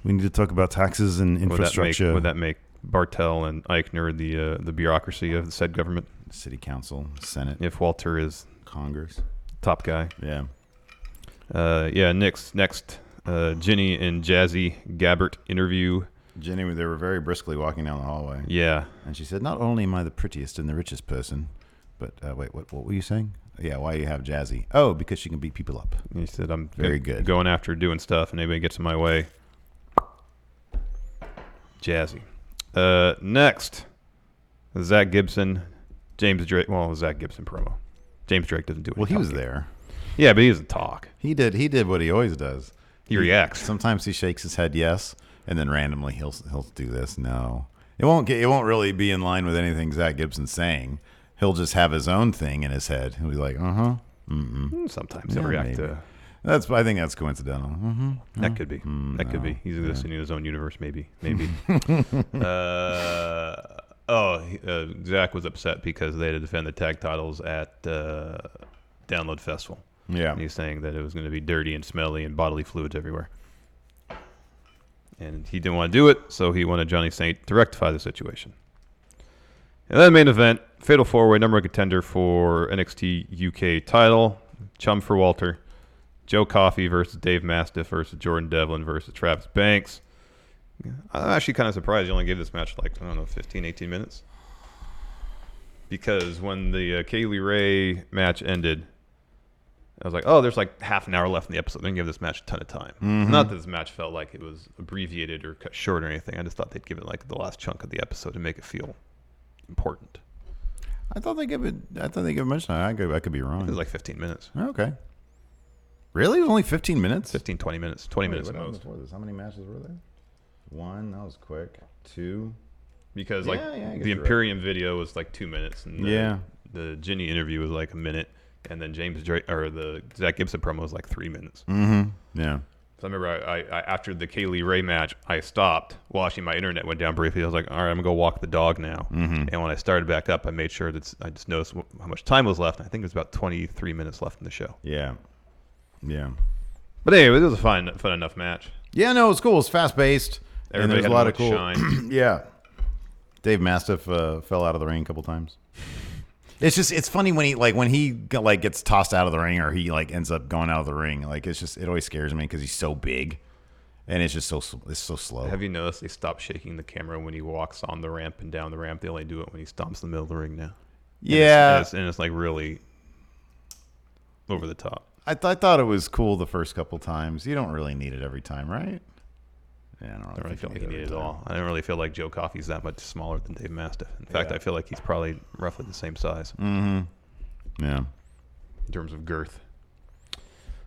We need to talk about taxes and infrastructure. Would that make Bartel and Eichner the bureaucracy of the said government? City Council, Senate. If Walter is Congress. Top guy. Yeah. Next, Ginny and Jazzy Gabbert interview. Ginny, they were very briskly walking down the hallway. Yeah. And she said, not only am I the prettiest and the richest person, but wait, what were you saying? Yeah, why do you have Jazzy? Oh, because she can beat people up. And he said, I'm very good. Going after doing stuff, and anybody gets in my way. Jazzy. Next, Zach Gibson, James Drake. Well, Zach Gibson promo. James Drake doesn't do it. Well, he was there. Yeah, but he doesn't talk. He did what he always does. He reacts. Sometimes he shakes his head yes, and then randomly he'll do this. No, it won't really be in line with anything Zach Gibson's saying. He'll just have his own thing in his head. He'll be like, Sometimes he'll react to. I think that's coincidental. That could be. That could be. He's existing in his own universe, maybe. Zach was upset because they had to defend the tag titles at Download Festival. Yeah. And he's saying that it was going to be dirty and smelly and bodily fluids everywhere. And he didn't want to do it, so he wanted Johnny Saint to rectify the situation. And then main event, Fatal 4-Way number 1 contender for NXT UK title. Chum for Walter. Joe Coffey versus Dave Mastiff versus Jordan Devlin versus Travis Banks. I'm actually kind of surprised you only gave this match 15, 18 minutes. Because when the Kaylee Ray match ended, I was like, oh, there's half an hour left in the episode. They didn't give this match a ton of time. Mm-hmm. Not that this match felt like it was abbreviated or cut short or anything. I just thought they'd give it the last chunk of the episode to make it feel important. I thought they gave it much time. I could be wrong. It was 15 minutes. Okay. Really? It was only 15 minutes? 15, 20 minutes. 20 minutes at what most. before this? How many matches were there? 1, that was quick. 2. Because I guess the you're Imperium video was 2 minutes. And the Ginny interview was a minute. And then the Zach Gibson promo was 3 minutes. Mm-hmm. Yeah. So I remember I after the Kaylee Ray match, I stopped. Well, actually, my internet went down briefly. I was like, all right, I'm going to go walk the dog now. Mm-hmm. And when I started back up, I made sure that I just noticed how much time was left. I think it was about 23 minutes left in the show. Yeah. Yeah. But anyway, it was a fun enough match. Yeah, no, it was cool. It was fast-paced. Everybody and there's had a lot of cool shine. Yeah. Dave Mastiff fell out of the ring a couple times. It's funny when he gets tossed out of the ring or he ends up going out of the ring. It always scares me because he's so big, and it's just so slow. Have you noticed they stopped shaking the camera when he walks on the ramp and down the ramp? They only do it when he stomps in the middle of the ring now. Yeah, and it's really over the top. I thought it was cool the first couple times. You don't really need it every time, right? Yeah, I don't really feel like he needed it all. I don't really feel like Joe Coffey's that much smaller than Dave Mastiff. In fact, I feel like he's probably roughly the same size. Mm-hmm. Yeah. In terms of girth.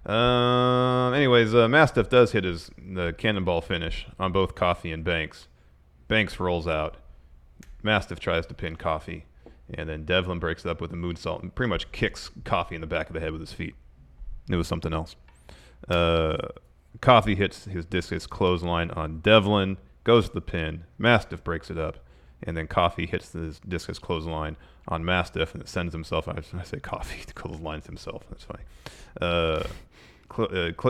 Anyways, Mastiff does hit the cannonball finish on both Coffey and Banks. Banks rolls out. Mastiff tries to pin Coffey. And then Devlin breaks it up with a moonsault and pretty much kicks Coffey in the back of the head with his feet. It was something else. Coffey hits his discus clothesline on Devlin, goes to the pin. Mastiff breaks it up, and then Coffey hits his discus clothesline on Mastiff, and it sends himself. I say Coffey clotheslines himself. That's funny.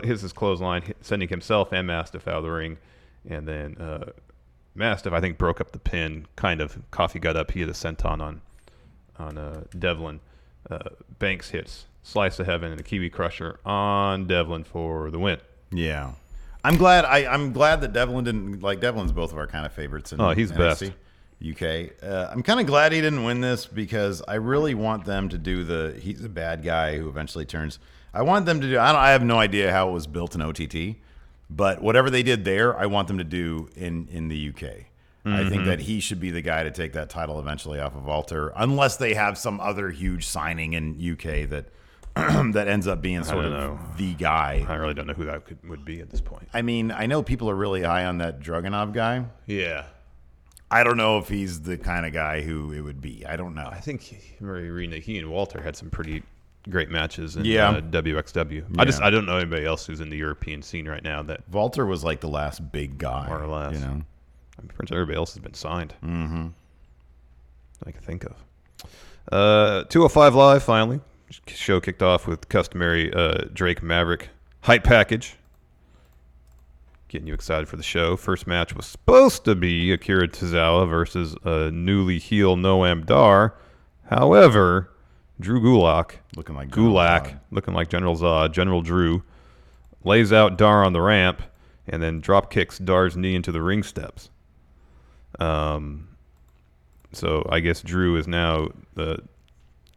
Hits his clothesline, sending himself and Mastiff out of the ring, and then Mastiff I think broke up the pin. Kind of. Coffey got up. He hit a senton on Devlin. Banks hits Slice of Heaven and a Kiwi Crusher on Devlin for the win. Yeah, I'm glad that Devlin didn't Devlin's both of our kind of favorites in he's NXT best. UK. I'm kind of glad he didn't win this because I really want them to do he's a bad guy who eventually turns. I want them to do. I have no idea how it was built in OTT, but whatever they did there, I want them to do in the UK. Mm-hmm. I think that he should be the guy to take that title eventually off of Walter, unless they have some other huge signing in UK that that ends up being sort of the guy. I really don't know who that would be at this point. I mean, I know people are really high on that Dragunov guy. Yeah. I don't know if he's the kind of guy who it would be. I don't know. I think he and Walter had some pretty great matches in WXW. Yeah. I don't know anybody else who's in the European scene right now that Walter was the last big guy, more or less. You know, I'm pretty sure everybody else has been signed. Mm-hmm. I can think of. 205 Live finally. Show kicked off with customary Drake Maverick hype package. Getting you excited for the show. First match was supposed to be Akira Tozawa versus newly heel Noam Dar. However, Drew Gulak, looking like General Zod, General Drew, lays out Dar on the ramp and then drop kicks Dar's knee into the ring steps. So I guess Drew is now the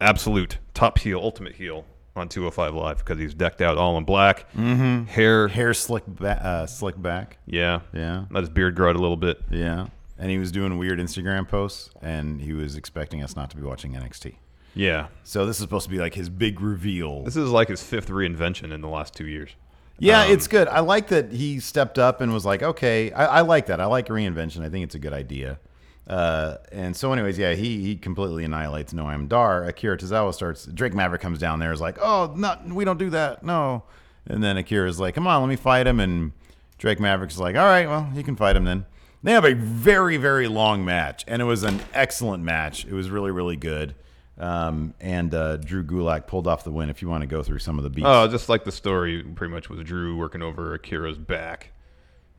absolute top heel, ultimate heel on 205 Live because he's decked out all in black. Mm-hmm. Hair slick back. Yeah. Yeah. Let his beard grow out a little bit. Yeah. And he was doing weird Instagram posts, and he was expecting us not to be watching NXT. Yeah. So this is supposed to be his big reveal. This is like his fifth reinvention in the last 2 years. Yeah, it's good. I like that he stepped up and was like, okay, I like that. I like reinvention. I think it's a good idea. And so anyways, yeah, he completely annihilates Noam Dar. Akira Tozawa starts, Drake Maverick comes down there, is like, oh, no, we don't do that, no. And then Akira's like, come on, let me fight him. And Drake Maverick's like, all right, well, you can fight him then. They have a very, very long match, and it was an excellent match. It was really, really good. And Drew Gulak pulled off the win. If you want to go through some of the beats. Oh, just like the story pretty much was Drew working over Akira's back.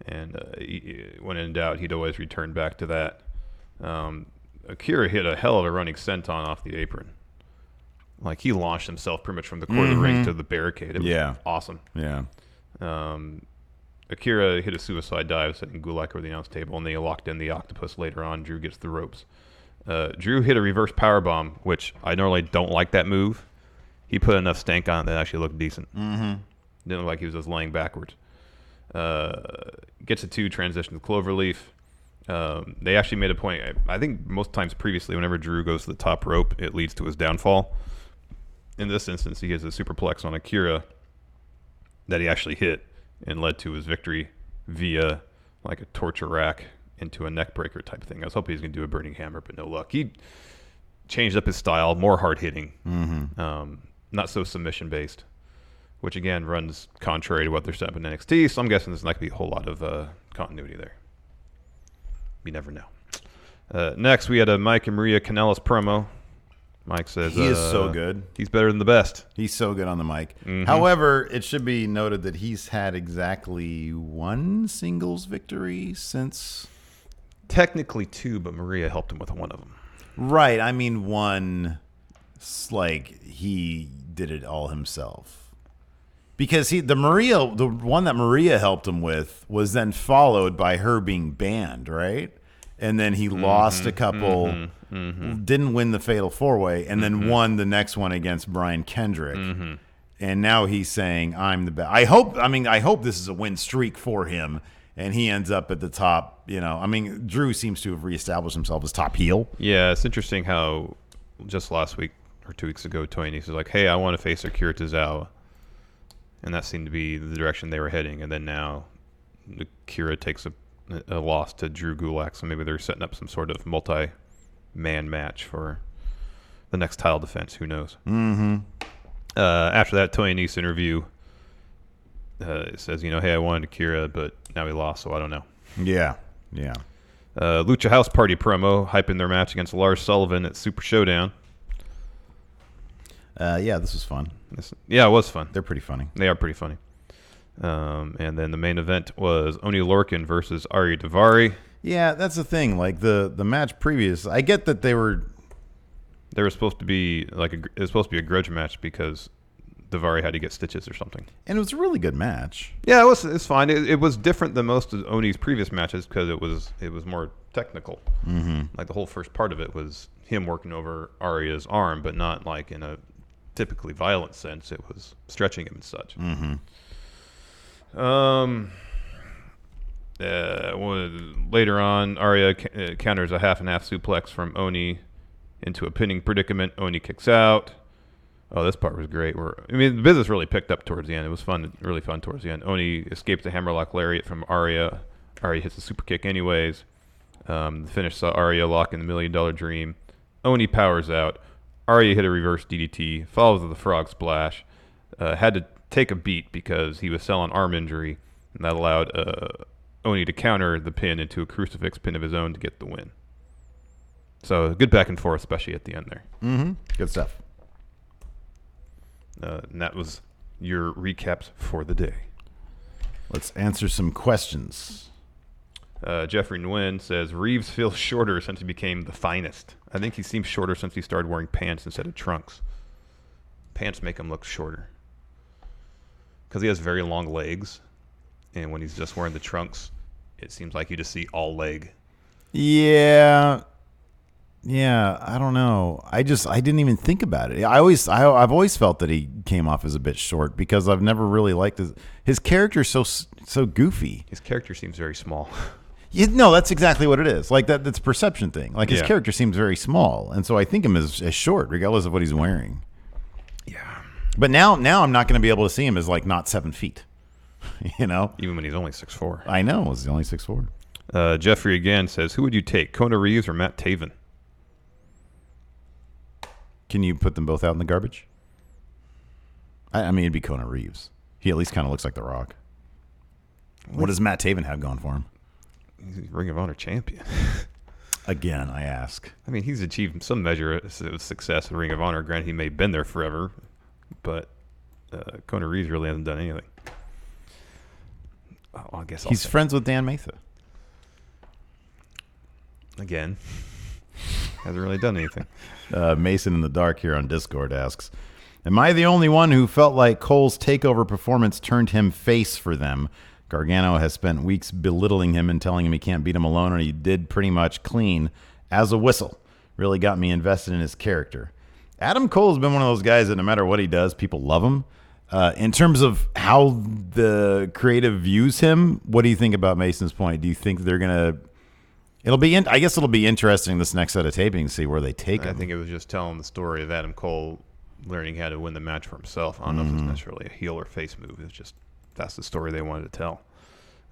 And when in doubt, he'd always return back to that. Akira hit a hell of a running senton off the apron. Like, he launched himself pretty much from the corner of the ring to the barricade. It was awesome. Yeah. Akira hit a suicide dive, setting Gulak over the announce table, and they locked in the octopus later on. Drew gets the ropes. Drew hit a reverse powerbomb, which I normally don't like that move. He put enough stank on it that it actually looked decent. Didn't look like he was just laying backwards. Gets a 2, transition to cloverleaf. They actually made a point. I think most times previously, whenever Drew goes to the top rope, it leads to his downfall. In this instance, he has a superplex on Akira that he actually hit and led to his victory via like a torture rack into a neck breaker type thing. I was hoping he was going to do a burning hammer, but no luck. He changed up his style, more hard hitting, not so submission based, which again runs contrary to what they're setting up in NXT. So I'm guessing there's not going to be a whole lot of continuity there. You never know. Next, we had a Mike and Maria Kanellis promo. Mike says he is so good. He's better than the best. He's so good on the mic. However, it should be noted that he's had exactly 1 singles victory since. Technically 2, but Maria helped him with one of them. Right. I mean, 1, like he did it all himself. Because the one that Maria helped him with was then followed by her being banned, right? And then he lost a couple, didn't win the Fatal 4-Way, and then won the next one against Brian Kendrick. And now he's saying, I'm the best. I hope this is a win streak for him, and he ends up at the top. Drew seems to have reestablished himself as top heel. Yeah, it's interesting how just last week or 2 weeks ago, Tony was like, hey, I want to face Akira Tozawa. And that seemed to be the direction they were heading. And then now Akira takes a loss to Drew Gulak, so maybe they're setting up some sort of multi-man match for the next title defense. Who knows? After that Tony Nese interview, it says, hey, I wanted Akira, but now he lost, so I don't know. Yeah. Lucha House Party promo, hyping their match against Lars Sullivan at Super Showdown. This was fun. It was fun. They're pretty funny. They are pretty funny. And then the main event was Oni Lorcan versus Ari Daivari. Yeah, that's the thing. Like the match previous, I get that they were supposed to be it was supposed to be a grudge match because Daivari had to get stitches or something. And it was a really good match. Yeah, it's fine. It was different than most of Oni's previous matches because it was more technical. Like the whole first part of it was him working over Aria's arm, but not like in a typically violent sense. It was stretching him and such. Later on, Aria counters a half and half suplex from Oni into a pinning predicament. Oni kicks out. Oh, this part was great. The business really picked up towards the end. It was fun, really fun towards the end. Oni escapes a hammerlock lariat from Aria. Aria hits a super kick anyways. The finish saw Aria lock in the $1 Million Dream. Oni powers out. Aria hit a reverse DDT, follows with a frog splash. Had to take a beat because he was selling arm injury, and that allowed Oni to counter the pin into a crucifix pin of his own to get the win. So good back and forth, especially at the end there. Good stuff. And that was your recaps for the day. Let's answer some questions. Jeffrey Nguyen says, Reeves feels shorter since he became the Finest. I think he seems shorter since he started wearing pants instead of trunks. Pants make him look shorter. Because he has very long legs. And when he's just wearing the trunks, it seems like you just see all leg. Yeah, I don't know. I didn't even think about it. I've always felt that he came off as a bit short because I've never really liked his character. So goofy. His character seems very small. No, that's exactly what it is. Like that's a perception thing. Like his character seems very small, and so I think him as short, regardless of what he's wearing. Yeah. But now I'm not going to be able to see him as like not 7 feet. Even when he's only 6'4". I know, he's only 6'4". Jeffrey again says, who would you take, Kona Reeves or Matt Taven? Can you put them both out in the garbage? I mean, it'd be Kona Reeves. He at least kind of looks like The Rock. What does Matt Taven have going for him? He's a Ring of Honor champion. Again, I ask. I mean, he's achieved some measure of success in Ring of Honor. Granted, he may have been there forever, but Kona Reeves really hasn't done anything. Oh, I guess he's friends with Dan Matha. Again, hasn't really done anything. Mason in the Dark here on Discord asks, am I the only one who felt like Cole's takeover performance turned him face for them? Gargano has spent weeks belittling him and telling him he can't beat him alone, and he did pretty much clean as a whistle. Really got me invested in his character. Adam Cole's been one of those guys that no matter what he does, people love him. In terms of how the creative views him, what do you think about Mason's point? Do you think they're going to... I guess it'll be interesting this next set of tapings to see where they take him. I think it was just telling the story of Adam Cole learning how to win the match for himself. I don't know if it's necessarily a heel or face move. It's just that's the story they wanted to tell.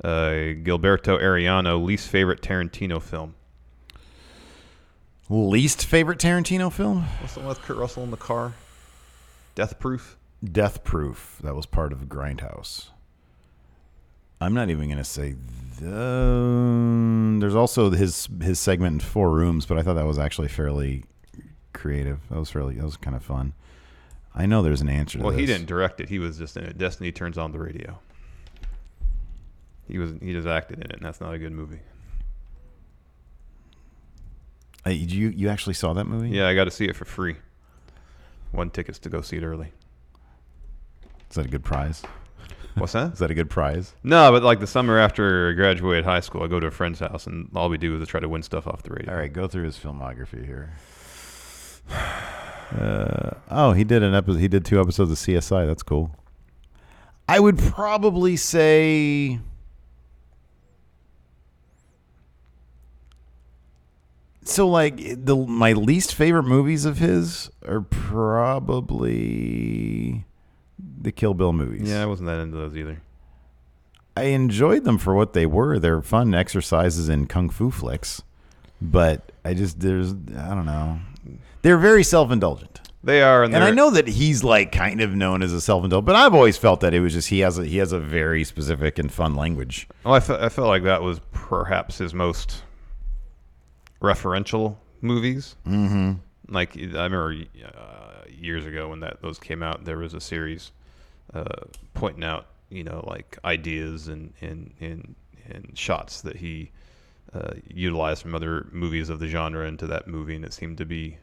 Gilberto Arellano, least favorite Tarantino film. Least favorite Tarantino film? What's the one with Kurt Russell in the car? Death Proof? Death Proof. That was part of Grindhouse. I'm not even going to say there's also his segment in 4 Rooms, but I thought that was actually fairly creative. That was kind of fun. I know there's an answer to this. Well, he didn't direct it. He was just in it. Destiny Turns on the Radio. He just acted in it, and that's not a good movie. You actually saw that movie? Yeah, I got to see it for free. 1 tickets to go see it early. Is that a good prize? What's that? Is that a good prize? No, but like the summer after I graduated high school, I go to a friend's house, and all we do is try to win stuff off the radio. All right, go through his filmography here. He did an episode. He did 2 episodes of CSI. That's cool. I would probably say so. Like my least favorite movies of his are probably the Kill Bill movies. Yeah, I wasn't that into those either. I enjoyed them for what they were. They're fun exercises in kung fu flicks, but I don't know. They're very self-indulgent. They are, and I know that he's like kind of known as a self-indulgent, but I've always felt that it was just he has a very specific and fun language. Well, I felt like that was perhaps his most referential movies. Mm-hmm. Like I remember years ago when those came out, there was a series pointing out, like ideas and shots that he utilized from other movies of the genre into that movie, and it seemed to be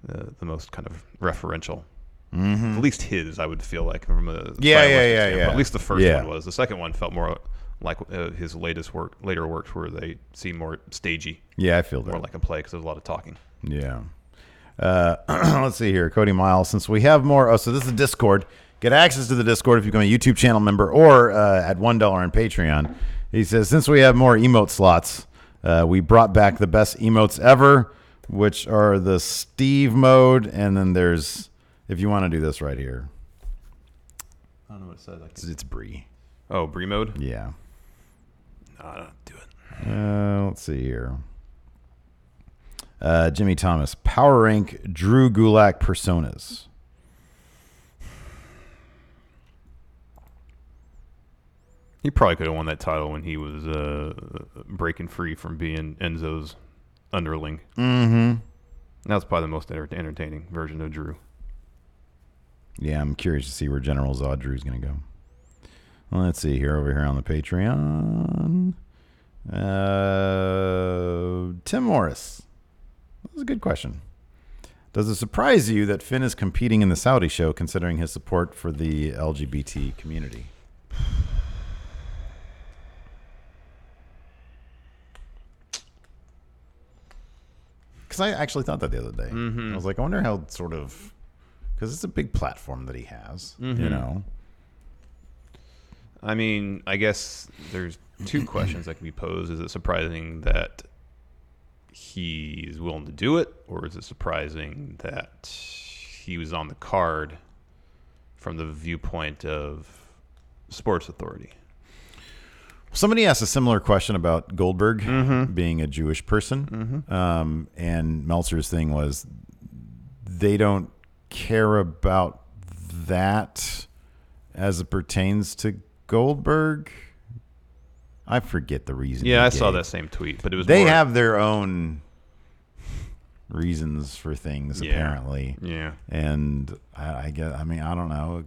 the most kind of referential. Mm-hmm. At least his, I would feel like from a yeah. At least the first one was. The second one felt more like his later works, where they seem more stagey. Yeah, I feel that more like a play because there's a lot of talking. Yeah. Let's see here, Cody Miles. Since we have more, so this is Discord. Get access to the Discord if you become a YouTube channel member or at $1 on Patreon. He says, since we have more emote slots, we brought back the best emotes ever, which are the Steve mode, and then there's, if you want to do this right here. I don't know what it says. It's Bree. Oh, Bree mode? Yeah. No, I don't do it. Let's see here. Jimmy Thomas, Power Rank Drew Gulak personas. He probably could have won that title when he was breaking free from being Enzo's underling. Mm-hmm. That's probably the most entertaining version of Drew. Yeah, I'm curious to see where General Zod Drew's going to go. Well, let's see here, over here on the Patreon. Tim Morris. That was a good question. Does it surprise you that Finn is competing in the Saudi show, considering his support for the LGBT community? Because I actually thought that the other day. Mm-hmm. I was like, I wonder how sort of... Because it's a big platform that he has, Mm-hmm. I mean, I guess there's 2 questions that can be posed. Is it surprising that he's willing to do it, or is it surprising that he was on the card from the viewpoint of Sports Authority? Somebody asked a similar question about Goldberg being a Jewish person, and Meltzer's thing was they don't care about that as it pertains to Goldberg. I forget the reason. Yeah, I saw that same tweet, but it was they more, have their own reasons for things apparently. Yeah, and I guess I don't know.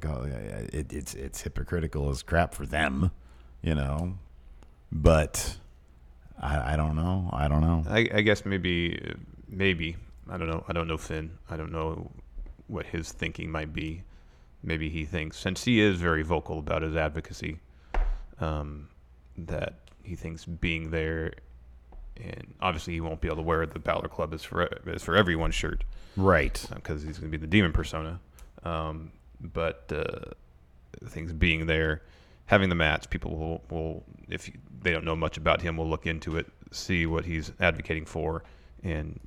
It's hypocritical as crap for them, But I don't know. I guess maybe I don't know. I don't know Finn. I don't know what his thinking might be. Maybe he thinks, since he is very vocal about his advocacy, that he thinks being there, and obviously he won't be able to wear the Baszler Club is for everyone shirt, right? Because he's going to be the demon persona. But things being there, having the match, people will if they don't know much about him, will look into it, see what he's advocating for, and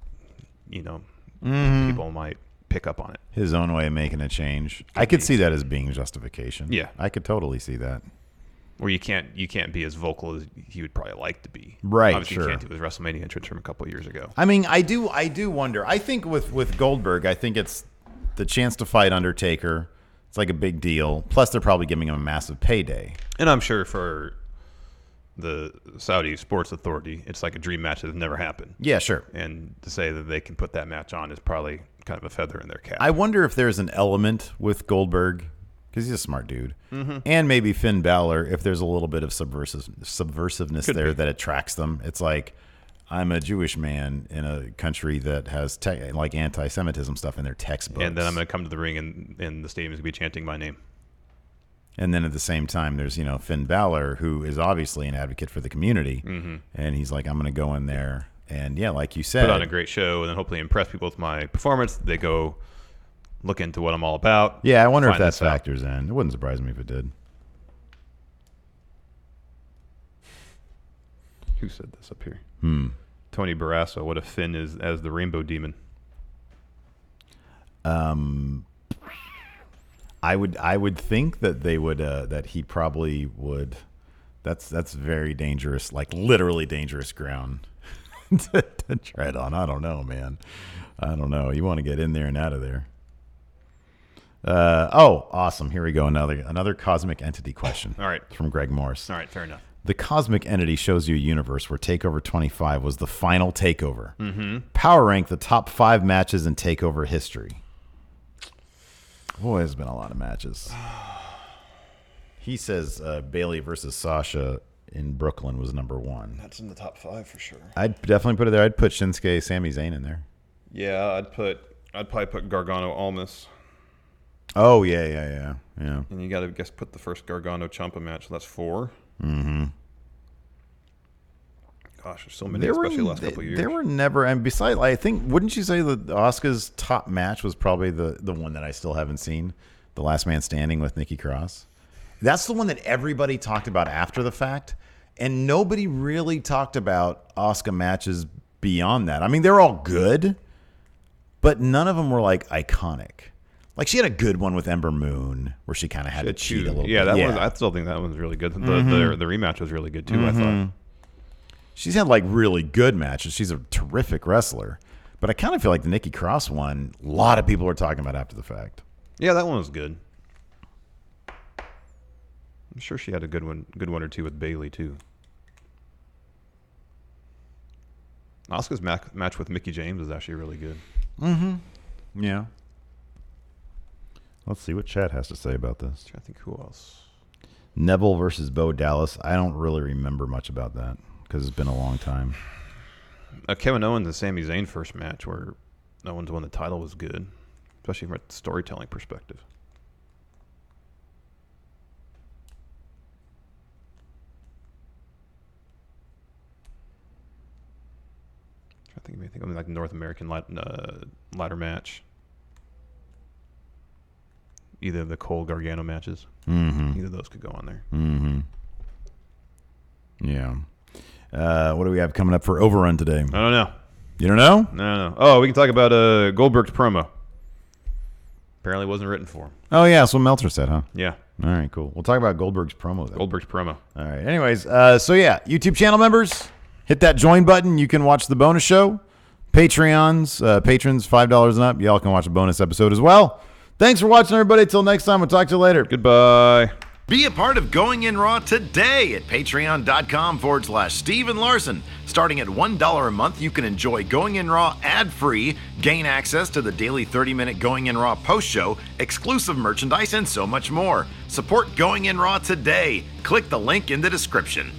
people might pick up on it. His own way of making a change. I could see that as being justification. Yeah, I could totally see that. Where you can't be as vocal as he would probably like to be. Right. Obviously, sure. you can't do his WrestleMania entrance from a couple of years ago. I do wonder. I think with Goldberg, I think it's the chance to fight Undertaker. It's like a big deal. Plus, they're probably giving him a massive payday. And I'm sure for the Saudi Sports Authority, it's like a dream match that has never happened. Yeah, sure. And to say that they can put that match on is probably kind of a feather in their cap. I wonder if there's an element with Goldberg, because he's a smart dude, and maybe Finn Balor, if there's a little bit of subversiveness Could there be. that attracts them. It's like, I'm a Jewish man in a country that has like anti-Semitism stuff in their textbooks. And then I'm going to come to the ring and the stadium is going to be chanting my name. And then at the same time, there's, Finn Balor, who is obviously an advocate for the community. And he's like, I'm going to go in there. And yeah, like you said, put on a great show and then hopefully impress people with my performance. They go look into what I'm all about. Yeah, I wonder if that this out. factors in. It wouldn't surprise me if it did. Who said this up here? Tony Barrasso. What if Finn is as the Rainbow Demon? I would think that they would that he probably would. That's very dangerous, like literally dangerous ground to tread on. I don't know, man. I don't know. You want to get in there and out of there. Awesome. Here we go. Another cosmic entity question. All right. From Greg Morris. All right, fair enough. The cosmic entity shows you a universe where TakeOver 25 was the final TakeOver. Power rank the top 5 matches in TakeOver history. Boy, there's been a lot of matches. He says Bayley versus Sasha in Brooklyn was number 1. That's in the top 5 for sure. I'd definitely put it there. I'd put Shinsuke, Sami Zayn in there. Yeah, I'd probably put Gargano Almas. Oh yeah. And you got to put the first Gargano Ciampa match. So that's 4. Gosh, there's so many, especially the last couple of years. There were never, and besides, I think, wouldn't you say that Asuka's top match was probably the one that I still haven't seen, the Last Man Standing with Nikki Cross? That's the one that everybody talked about after the fact, and nobody really talked about Asuka matches beyond that. I mean, they're all good, but none of them were like iconic. Like, she had a good one with Ember Moon where she kind of had to cheat a little bit. That one, I still think that one's really good. The rematch was really good too, I thought. She's had like really good matches. She's a terrific wrestler. But I kind of feel like the Nikki Cross one, a lot of people were talking about after the fact. Yeah, that one was good. I'm sure she had a good one or two with Bayley too. Asuka's match with Mickie James is actually really good. Yeah. Let's see what Chad has to say about this. I think who else? Neville versus Bo Dallas. I don't really remember much about that because it's been a long time. Kevin Owens and Sami Zayn first match where Owens won the title was good, especially from a storytelling perspective. I think maybe think of like the North American ladder match. Either the Cole Gargano matches. Either of those could go on there. Yeah. What do we have coming up for Overrun today? I don't know. You don't know? No. Oh, we can talk about Goldberg's promo. Apparently wasn't written for him. Oh, yeah. That's what Meltzer said, huh? Yeah. All right, cool. We'll talk about Goldberg's promo then. Goldberg's promo. All right. Anyways, so yeah, YouTube channel members, hit that join button. You can watch the bonus show. Patrons, $5 and up. Y'all can watch a bonus episode as well. Thanks for watching, everybody. Till next time, we'll talk to you later. Goodbye. Be a part of Going In Raw today at patreon.com/Steve and Larson. Starting at $1 a month, you can enjoy Going In Raw ad-free, gain access to the daily 30-minute Going In Raw post-show, exclusive merchandise, and so much more. Support Going In Raw today. Click the link in the description.